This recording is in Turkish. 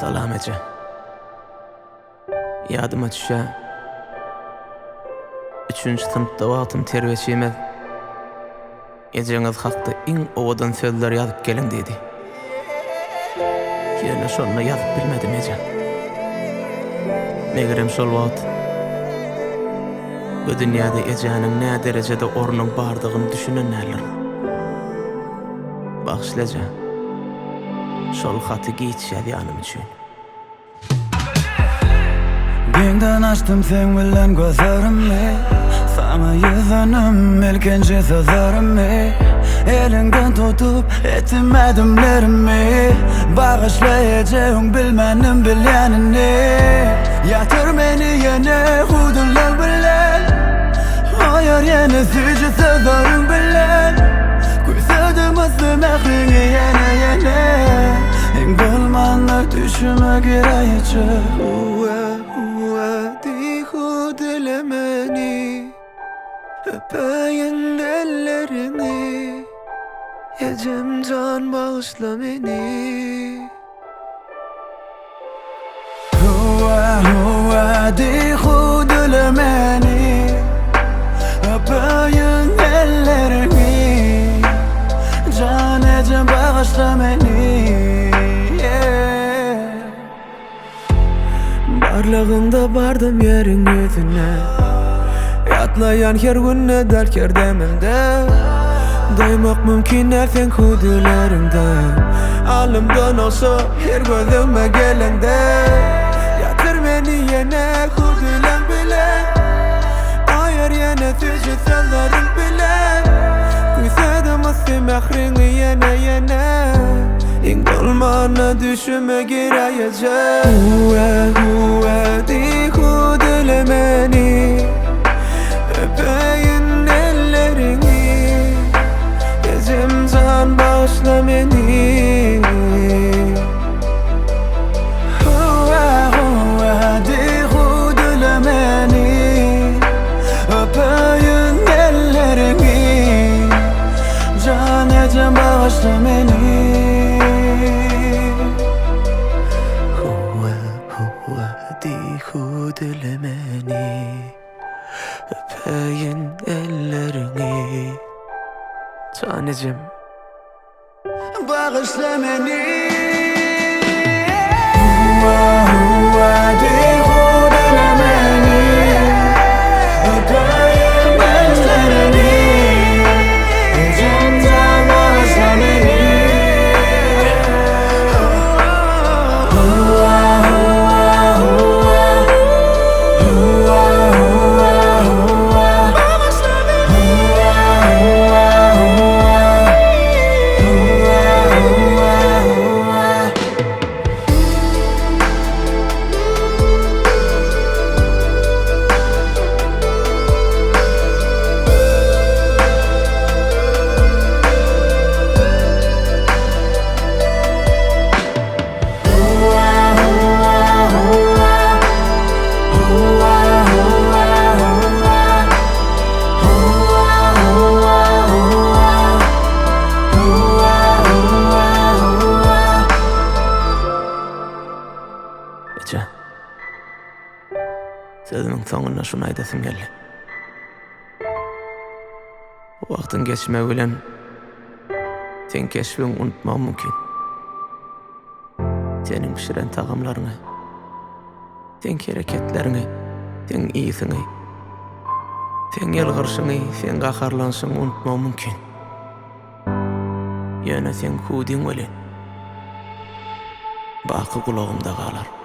Salam ece. Yadıma düşe. 3-nji sınıfta wagtym terbiýeçime ejeňiz hakda iň owadan sözler ýazyp geliň dedi. Ýene şonu ýazyp bilmedim eje. Megerem şol wagt bu dünýäde ejeňiň nä derejede ornuň bardygyny düşünen nälerim. Bagşlaja. Şol haty giýçýär ýanym üçin. Günden açtım sen bilen gözlerimi, sana yüzünüm melkençe sözlerimi. Elinden tutup ettim adımlarımı, bağışlayacağım bilmenim bilyenini. Yatır beni yine hudurlar bilen, hayır yine sücü sözlerim bilen. Kuysadım aslı mehrini yine Engolmanlar düşüme girayacak. Dihu dilemeni, öpeyin ellerini, Ecem can bağışla beni. Dihu dilemeni, öpeyin ellerini, Can Ecem bağışla beni. Barlığında bardım yerin yüzüne, yatlayan her günne derker demimde. Duymak mümkün ersen hudülerimden, alımdan olsa her gözüme gelende. Yatır beni yine hudülen bilen, ayar yine sücü sözlerim bilen. Kuysadım aslı mehrini yine İngolmana düşüme girayacak. Dihu dilemeni, öpeyin ellerini, Ecem can bağışla beni. Dihu dilemeni, öpeyin ellerini, Can Ecem bağışla beni. Dihu dilemeni, öpeyin ellerini, Can Ecem bağışla beni. Dihu dilemeni, öpeyin ellerini, Ecem can bağışla beni. Sözümün sonuna şunu aydasım geldi. Vaktin geçme bilen sen keşfini unutmam mümkün. Senin pişiren tağımlarını, sen hareketlerini, sen iyisini, sen yalgırışını, sen qaharlanışını unutmam mümkün. Yana sen hudin bilen bakı kulağımda qalar.